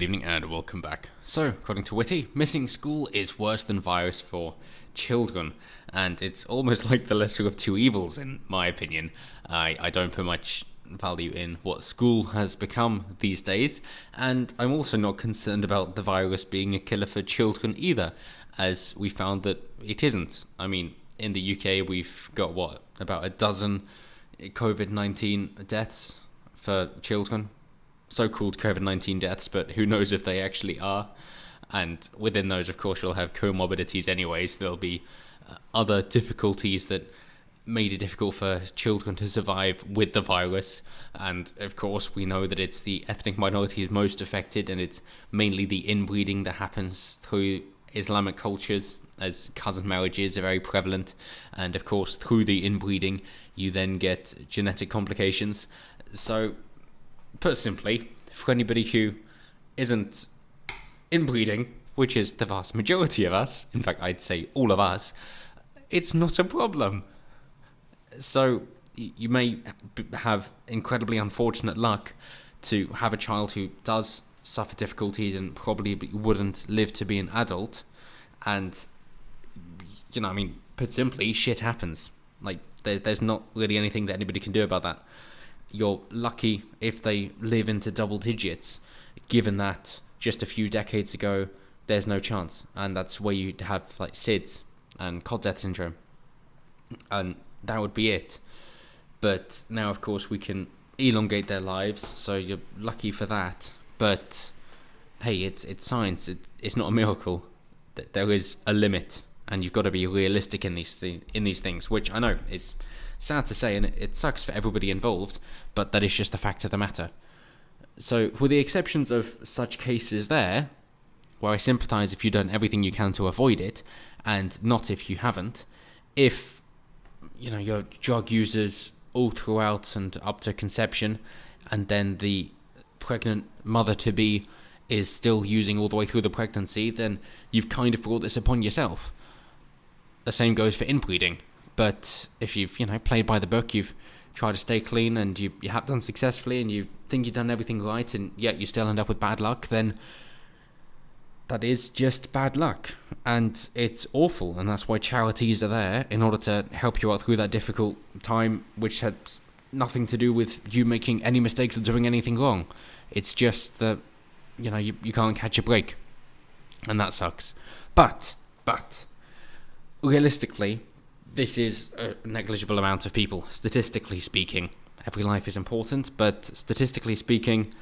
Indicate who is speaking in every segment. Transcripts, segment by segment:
Speaker 1: good evening, and welcome back. So, according to Witty, missing school is worse than virus for children, and it's almost like the lesser of two evils, in my opinion. I don't put much value in what school has become these days, and I'm also not concerned about the virus being a killer for children either, as we found that it isn't. I mean, in the UK, we've got, about a dozen COVID-19 deaths for children? So-called COVID-19 deaths, but who knows if they actually are. And within those, of course, you'll have comorbidities anyway, so there'll be other difficulties that made it difficult for children to survive with the virus. And of course, we know that it's the ethnic minorities most affected, and it's mainly the inbreeding that happens through Islamic cultures, as cousin marriages are very prevalent. And of course, through the inbreeding, you then get genetic complications. So, put simply, for anybody who isn't inbreeding, which is the vast majority of us, in fact I'd say all of us, it's not a problem. So you may have incredibly unfortunate luck to have a child who does suffer difficulties and probably wouldn't live to be an adult, and put simply, shit happens. Like, there's not really anything that anybody can do about that. You're lucky if they live into double digits, given that just a few decades ago, there's no chance. And that's where you'd have like SIDS and cot death syndrome. And that would be it. But now, of course, we can elongate their lives, so you're lucky for that. But hey, it's science. It's not a miracle. There is a limit, and you've got to be realistic in these things, which I know is sad to say, and it sucks for everybody involved, but that is just the fact of the matter. So, with the exceptions of such cases there, where I sympathise if you've done everything you can to avoid it, and not if you haven't, if, you're drug users all throughout and up to conception, and then the pregnant mother-to-be is still using all the way through the pregnancy, then you've kind of brought this upon yourself. The same goes for inbreeding. But if you've, played by the book, you've tried to stay clean, and you have done successfully, and you think you've done everything right, and yet you still end up with bad luck, then that is just bad luck. And it's awful, and that's why charities are there, in order to help you out through that difficult time, which has nothing to do with you making any mistakes or doing anything wrong. It's just that, you can't catch a break. And that sucks. But, realistically, this is a negligible amount of people, statistically speaking. Every life is important, but statistically speaking,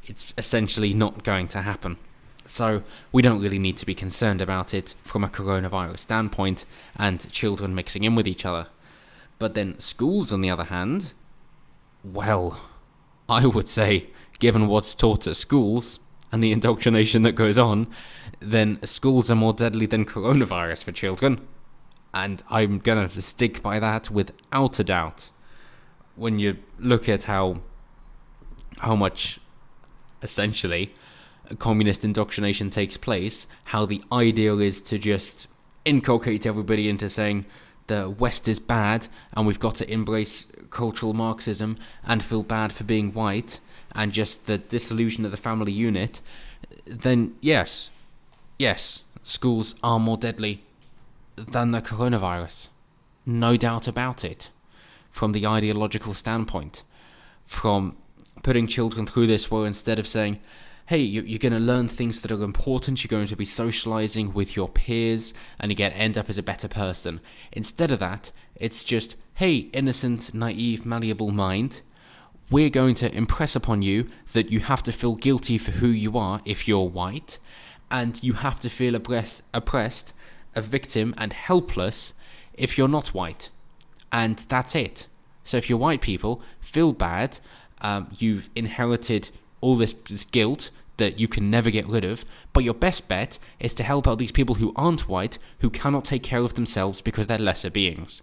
Speaker 1: it's essentially not going to happen. So we don't really need to be concerned about it from a coronavirus standpoint and children mixing in with each other. But then schools, on the other hand, well, I would say, given what's taught at schools and the indoctrination that goes on, then schools are more deadly than coronavirus for children. And I'm going to stick by that without a doubt. When you look at how much, essentially, communist indoctrination takes place, how the idea is to just inculcate everybody into saying the West is bad and we've got to embrace cultural Marxism and feel bad for being white, and just the dissolution of the family unit, then yes, schools are more deadly than the coronavirus. No doubt about it. From the ideological standpoint. From putting children through this where instead of saying, hey, you're going to learn things that are important, you're going to be socializing with your peers, and you end up as a better person. Instead of that, it's just, hey, innocent, naive, malleable mind, we're going to impress upon you that you have to feel guilty for who you are if you're white, and you have to feel oppressed, a victim, and helpless if you're not white. And that's it. So if you're white people, feel bad, you've inherited all this guilt that you can never get rid of, but your best bet is to help out these people who aren't white, who cannot take care of themselves because they're lesser beings.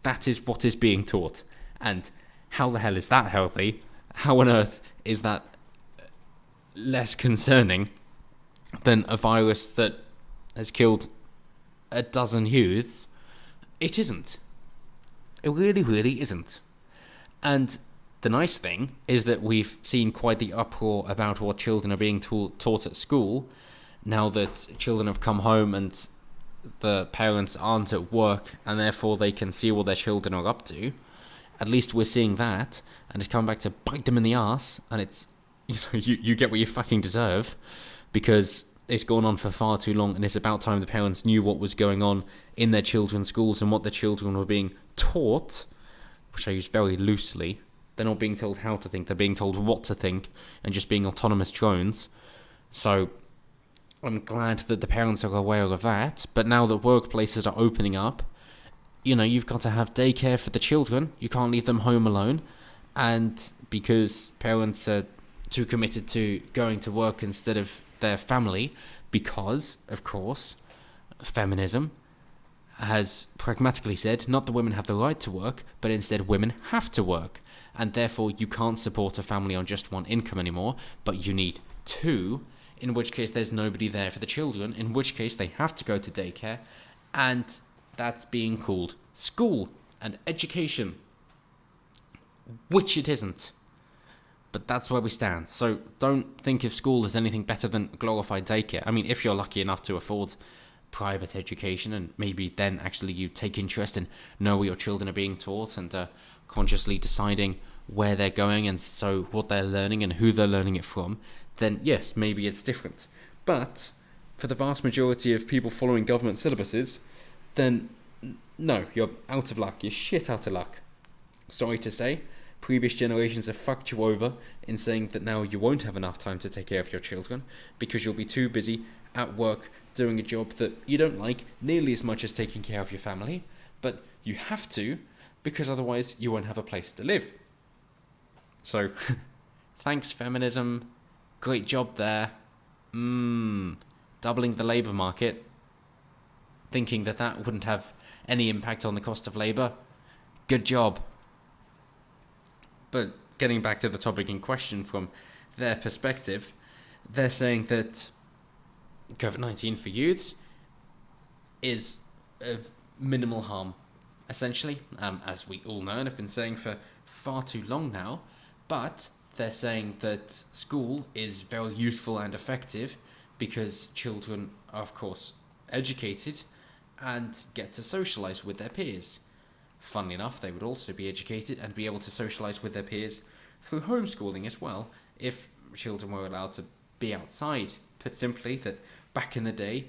Speaker 1: That is what is being taught. And how the hell is that healthy? How on earth is that less concerning than a virus that has killed a dozen youths? It isn't. It really, really isn't. And The nice thing is that we've seen quite the uproar about what children are being taught at school now that children have come home and the parents aren't at work and therefore they can see what their children are up to. At least we're seeing that, and it's come back to bite them in the ass, and it's, you get what you fucking deserve, because it's gone on for far too long, and it's about time the parents knew what was going on in their children's schools and what their children were being taught, which I use very loosely. They're not being told how to think, they're being told what to think, and just being autonomous drones. So I'm glad that the parents are aware of that, but now that workplaces are opening up, you've got to have daycare for the children. You can't leave them home alone. And because parents are too committed to going to work instead of their family, because, of course, feminism has pragmatically said not that women have the right to work, but instead women have to work. And therefore you can't support a family on just one income anymore, but you need two, in which case there's nobody there for the children, in which case they have to go to daycare, and that's being called school and education, which it isn't. But that's where we stand. So don't think of school as anything better than glorified daycare. I mean, if you're lucky enough to afford private education, and maybe then actually you take interest and know what your children are being taught, and consciously deciding where they're going and so what they're learning and who they're learning it from, then yes, maybe it's different. But for the vast majority of people following government syllabuses, then no, you're out of luck. You're shit out of luck. Sorry to say, previous generations have fucked you over in saying that now you won't have enough time to take care of your children because you'll be too busy at work doing a job that you don't like nearly as much as taking care of your family, but you have to because otherwise you won't have a place to live. So, thanks feminism, great job there. Doubling the labour market, thinking that wouldn't have any impact on the cost of labour. Good job. But getting back to the topic in question from their perspective, they're saying that COVID-19 for youths is of minimal harm, essentially, as we all know and have been saying for far too long now. But they're saying that school is very useful and effective because children are, of course, educated and get to socialise with their peers. Funnily enough, they would also be educated and be able to socialise with their peers through homeschooling as well, if children were allowed to be outside. Put simply, that back in the day,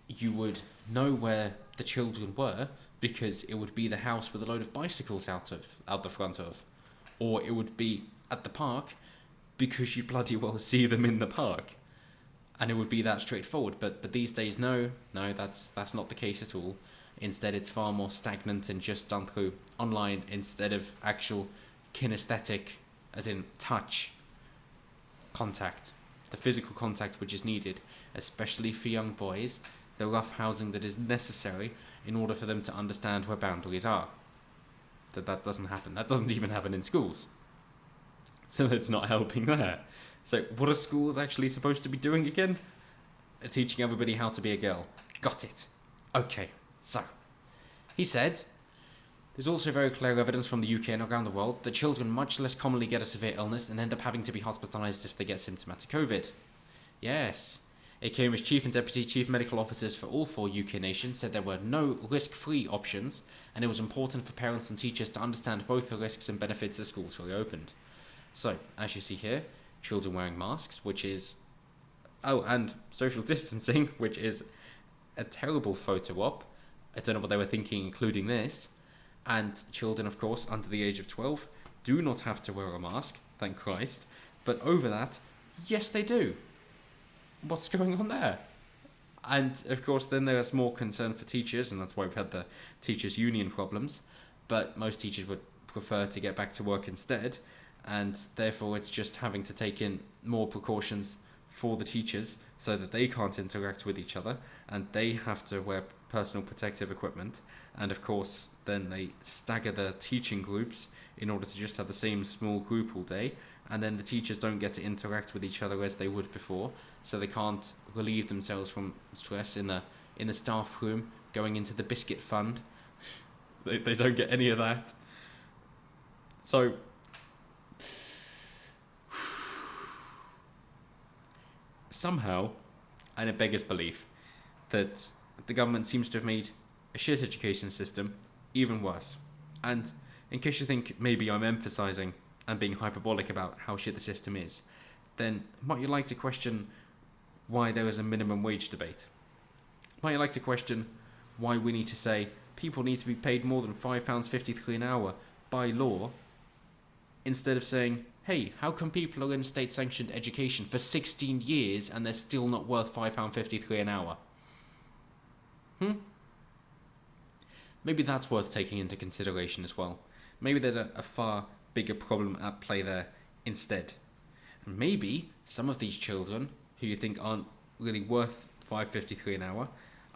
Speaker 1: you would know where the children were because it would be the house with a load of bicycles out the front of, or it would be at the park because you bloody well see them in the park. And it would be that straightforward, but these days, no, that's not the case at all. Instead, it's far more stagnant and just done through online instead of actual kinesthetic, as in touch, contact. The physical contact which is needed, especially for young boys, the rough housing that is necessary in order for them to understand where boundaries are. That doesn't happen. That doesn't even happen in schools. So it's not helping there. So what are schools actually supposed to be doing again? Teaching everybody how to be a girl. Got it. Okay, so he said, there's also very clear evidence from the UK and around the world that children much less commonly get a severe illness and end up having to be hospitalised if they get symptomatic COVID. Yes. A Cambridge Chief and Deputy Chief Medical Officers for all 4 UK nations said there were no risk-free options, and it was important for parents and teachers to understand both the risks and benefits as schools reopened. So, as you see here, children wearing masks, which is... Oh, and social distancing, which is a terrible photo op. I don't know what they were thinking including this. And children, of course, under the age of 12 do not have to wear a mask, thank Christ. But over that, yes they do. What's going on there? And, of course, then there's more concern for teachers, and that's why we've had the teachers' union problems. But most teachers would prefer to get back to work instead, and therefore it's just having to take in more precautions for the teachers so that they can't interact with each other, and they have to wear personal protective equipment. And, of course, then they stagger the teaching groups in order to just have the same small group all day, and then the teachers don't get to interact with each other as they would before, so they can't relieve themselves from stress in the staff room, going into the biscuit fund. They don't get any of that. So, somehow, and it beggars belief, that the government seems to have made a shit education system even worse. And in case you think maybe I'm emphasising and being hyperbolic about how shit the system is, then might you like to question why there is a minimum wage debate? Might you like to question why we need to say people need to be paid more than £5.53 an hour by law, instead of saying, hey, how come people are in state-sanctioned education for 16 years and they're still not worth £5.53 an hour? Maybe that's worth taking into consideration as well. Maybe there's a far bigger problem at play there instead. And maybe some of these children who you think aren't really worth £5.53 an hour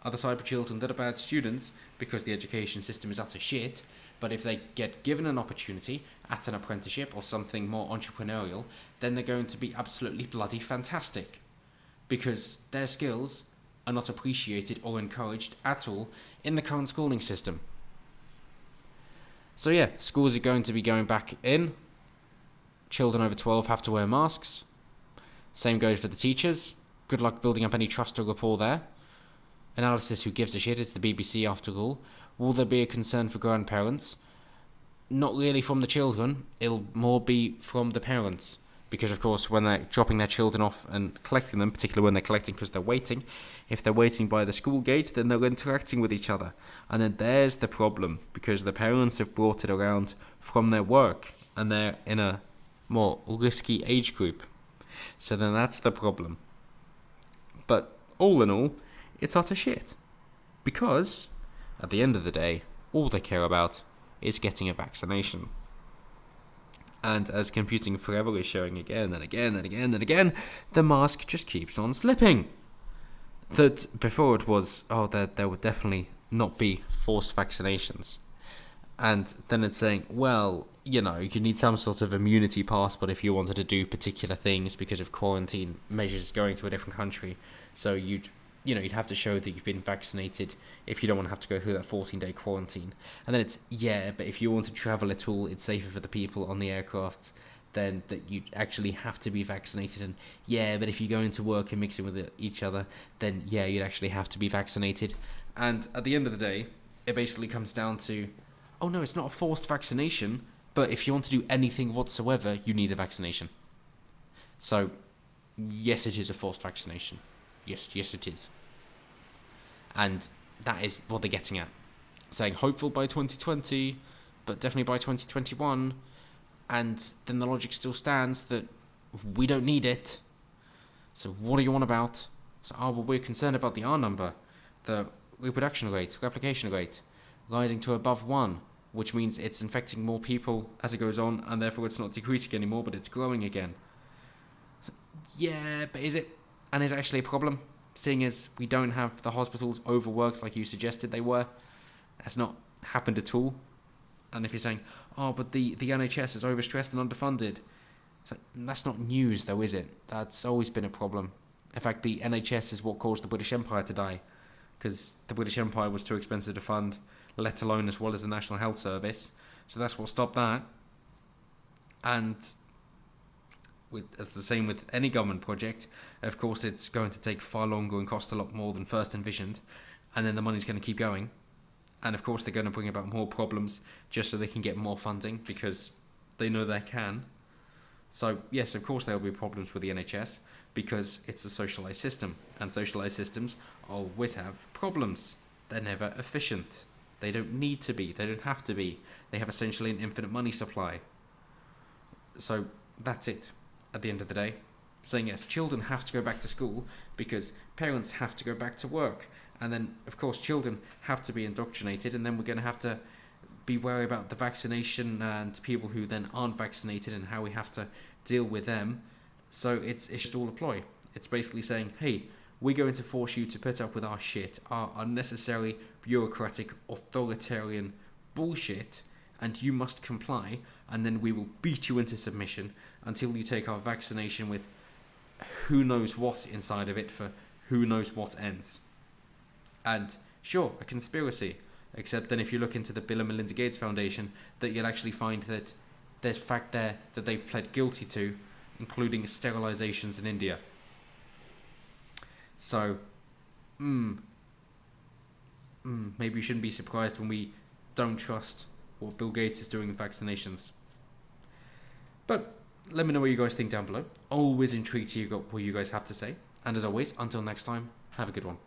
Speaker 1: are the type of children that are bad students because the education system is utter shit, but if they get given an opportunity at an apprenticeship or something more entrepreneurial, then they're going to be absolutely bloody fantastic because their skills are not appreciated or encouraged at all in the current schooling system. So yeah, schools are going to be going back in. Children over 12 have to wear masks. Same goes for the teachers. Good luck building up any trust or rapport there. Analysis, who gives a shit? It's the BBC after all. Will there be a concern for grandparents? Not really from the children. It'll more be from the parents. Because, of course, when they're dropping their children off and collecting them, particularly when they're collecting because they're waiting, if they're waiting by the school gate, then they're interacting with each other. And then there's the problem, because the parents have brought it around from their work, and they're in a more risky age group. So then that's the problem. But all in all, it's utter shit. Because, at the end of the day, all they care about is getting a vaccination. And as Computing Forever is showing again and again and again and again, the mask just keeps on slipping. That before it was, there would definitely not be forced vaccinations. And then it's saying, well, you need some sort of immunity passport if you wanted to do particular things because of quarantine measures going to a different country. So you'd have to show that you've been vaccinated if you don't want to have to go through that 14-day quarantine. And then it's, but if you want to travel at all, it's safer for the people on the aircraft then that you actually have to be vaccinated. And but if you go into work and mix in with each other, then you'd actually have to be vaccinated. And at the end of the day, it basically comes down to, oh no, it's not a forced vaccination, but if you want to do anything whatsoever, you need a vaccination. So, yes, it is a forced vaccination. Yes, it is. And that is what they're getting at. Saying hopeful by 2020, but definitely by 2021. And then the logic still stands that we don't need it. So what are you on about? So, we're concerned about the R number, the reproduction rate, replication rate, rising to above 1, which means it's infecting more people as it goes on, and therefore it's not decreasing anymore, but it's growing again. So, but is it? And is it actually a problem, seeing as we don't have the hospitals overworked like you suggested they were? That's not happened at all. And if you're saying, but the NHS is overstressed and underfunded, so that's not news though, is it? That's always been a problem. In fact, the NHS is what caused the British Empire to die, because the British Empire was too expensive to fund, let alone as well as the National Health Service. So that's what stopped that. And it's the same with any government project. Of course, it's going to take far longer and cost a lot more than first envisioned, and then the money's going to keep going. And of course, they're going to bring about more problems just so they can get more funding, because they know they can. So yes, of course, there will be problems with the NHS because it's a socialised system, and socialised systems always have problems. They're never efficient. They don't need to be. They don't have to be. They have essentially an infinite money supply. So that's it. At the end of the day, saying yes, children have to go back to school because parents have to go back to work, and then of course children have to be indoctrinated, and then we're going to have to be wary about the vaccination and people who then aren't vaccinated and how we have to deal with them. So it's just all a ploy. It's basically saying, hey, we're going to force you to put up with our shit, our unnecessary bureaucratic authoritarian bullshit, and you must comply, and then we will beat you into submission until you take our vaccination with who knows what inside of it for who knows what ends. And sure, a conspiracy, except then if you look into the Bill and Melinda Gates Foundation, that you'll actually find that there's fact there that they've pled guilty to, including sterilizations in India. So, maybe we shouldn't be surprised when we don't trust what Bill Gates is doing with vaccinations. But let me know what you guys think down below. Always intrigued to hear what you guys have to say. And as always, until next time, have a good one.